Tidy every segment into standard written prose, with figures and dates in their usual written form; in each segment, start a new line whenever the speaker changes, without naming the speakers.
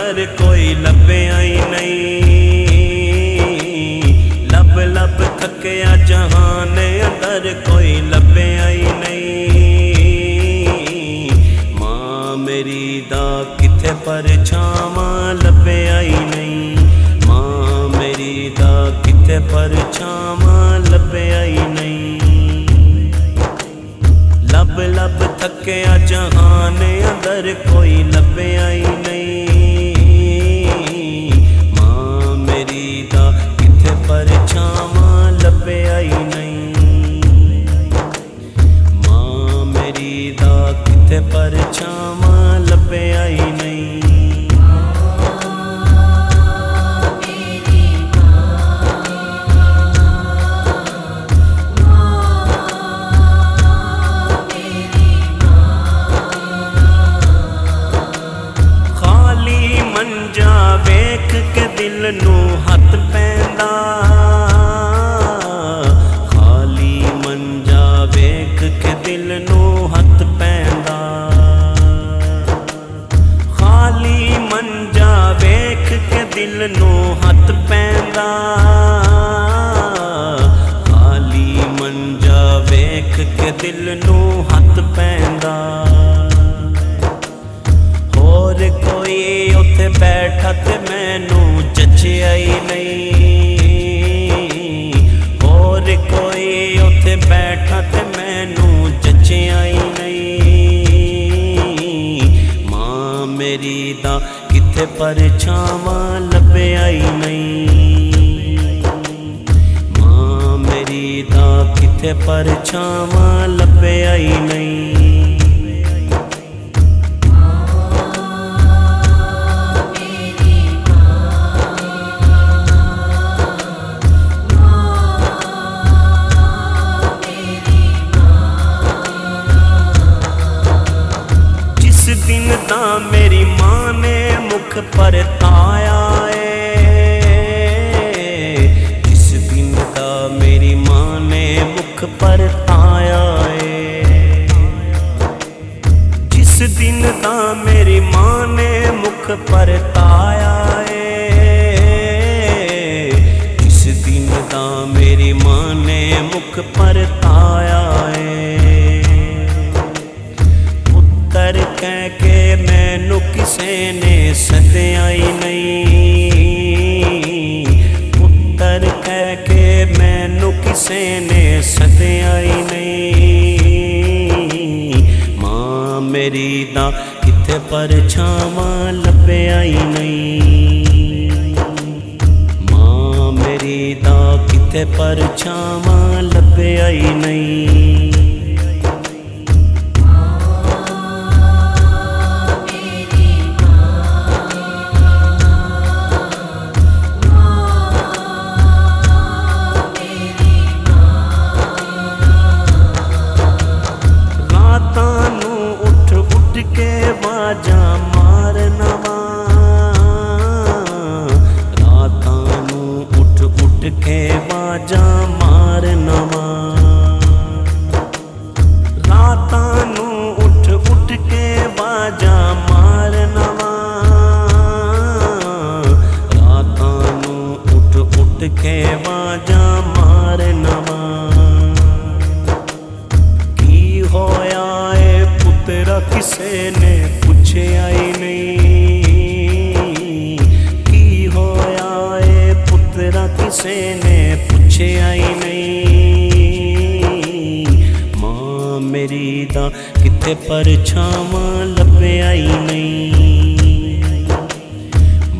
अंदर कोई लभ्या ही नहीं। लब लब थकिया जहान अंदर कोई लभ्या ही नहीं। मां मेरी दा किथे परछावां लभ्या ही नहीं। मां मेरी दा किथे परछावां लभ्या ही नहीं। लब लब थकिया जहान अंदर कोई लभ्या ही नहीं। मां मेरी दा किथे परछावां लभ्या ही नहीं। मां मेरी दा किथे परछावां लभ्या ही नहीं। मंजा वेख के दिल नू हथ पैंदा। खाली मंजा वेख के दिल नू हथ पैंदा। खाली मंजा वेख के दिल नू हथ पैंदा। खाली मंजा वेख के दिल नू हथ पैंदा। होर कोई उत्थे बैठा ते मैनू जचिया ही नहीं। होर कोई उत्थे बैठा ते मैनू जचिया ही नहीं। मां मेरी दा किथे परछावां लभ्या ही नहीं। मां मेरी दा किथे परछावां लभ्या ही नहीं। दिन दा मेरी मां ने मुख परताया है। जिस दिन दा मेरी मां ने मुख परताया है। जिस दिन दा मेरी मां ने मुख परताया है। जिस दिन दा मेरी मां ने मुख परताया है। पुत्तर कह के मैनू किसे ने सद्या ही नहीं। पुत्तर कह के मैनू किसे ने सद्या ही नहीं। मां मेरी दा किथे परछावां लभ्या ही नहीं। मां मेरी दा किथे परछावां लभ्या ही नहीं। के वाजा मारना रातां नू उठ उठ के वाजा मारना। रातां नू उठ उठ के वाजा मारना। रातां नू उठ उठ के वाजा मारना। की होया तेरा किसे ने पूछया ही नहीं। की होया है पुत्रा किसे ने पूछया ही नहीं। मां मेरी दा किथे परछावां लभ्या ही नहीं।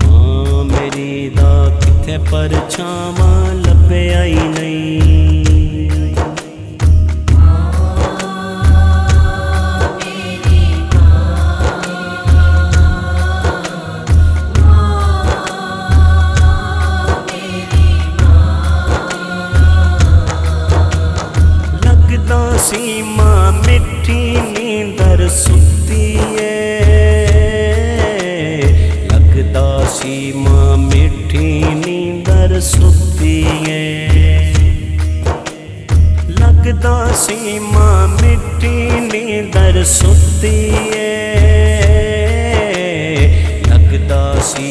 मां मेरी दा किथे परछावां लभ्या ही नहीं। सीमा मिठी नींदर सुती है। लगदा सीमा मिठी नींदर सुती है। लगदा सीमा मिठी नींदर सुती है। लगदा सी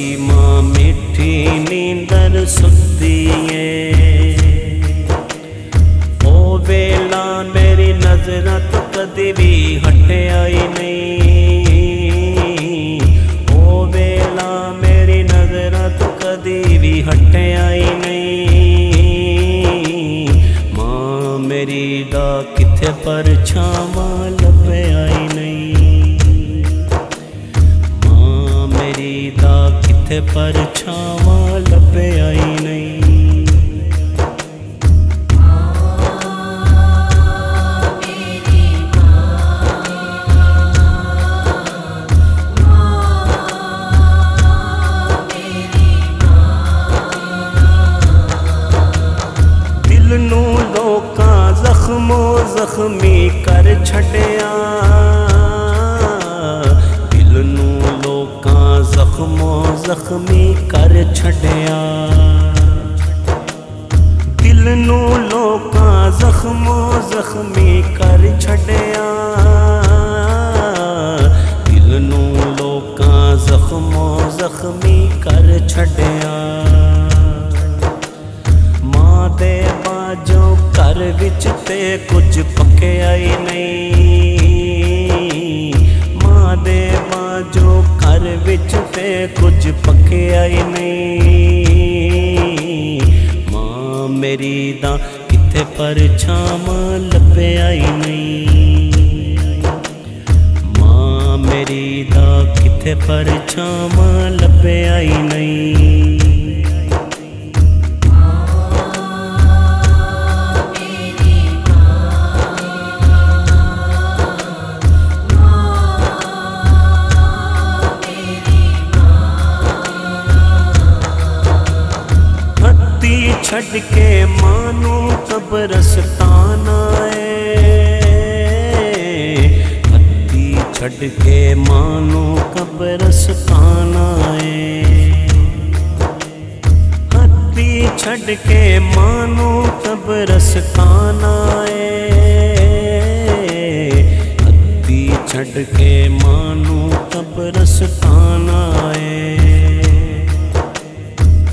वेला मेरी नजर तो कदी भी हटे आई नहीं, ओ वेला मेरी नजर तो कदी भी हटे आई नहीं। मां मेरी दा किथे परछावां लभे आई नहीं, मां मेरी दा किथे परछावां लभे आई नहीं। जख्मी कर छड़िया, दिल नू लोकां जख्मी कर छड़िया, दिल नू लोकां जख्मी कर छड़िया, दिल नू लोकां जख्मी कर छड़िया। मां दे बाजों घर विच ते कुछ पके आई नहीं, मां दे बाजों घर विच ते कुछ पके आई नहीं। मां मेरी दा किथे परछावां लभे आई नहीं, मां मेरी दा किथे परछावां लभे आई नहीं। छड़ के मानू कब्रस्तान आए, हत्ती छड़ के मानू कब्रस्तान आए, हत्ती छड़ के मानू कब्रस्तान आए, हत्ती छड़ के मानू कब्रस्तान आए।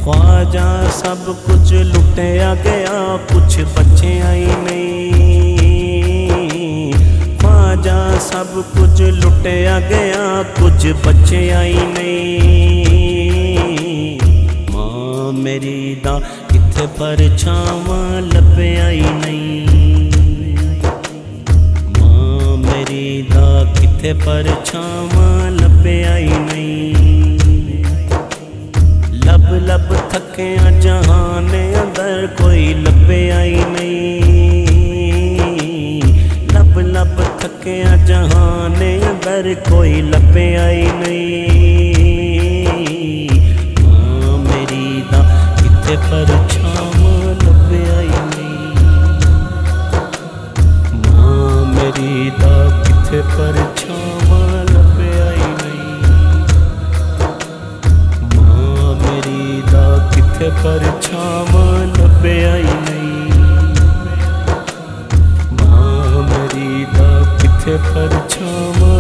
ख्वाजा सब कुछ लुटिया गया कुछ बचे आई नहीं, ख्वाजा सब कुछ लुटिया गया कुछ बचे आई नहीं। मां मेरी दा किथे परछावां लभे आई नहीं, मां मेरी दा किथे परछावां लभे आई नहीं। लब लब थकिया जहाने अंदर कोई लभे आई नहीं, लब लब थकिया जहाने अंदर कोई लभे आई नहीं। मां मेरी दा किथे परछावां लभे आई नहीं, मां मेरी दा किथे परछावां लभे आई नहीं, किथे परछावां लभे आई नहीं। मां मेरी दा किथे परछावां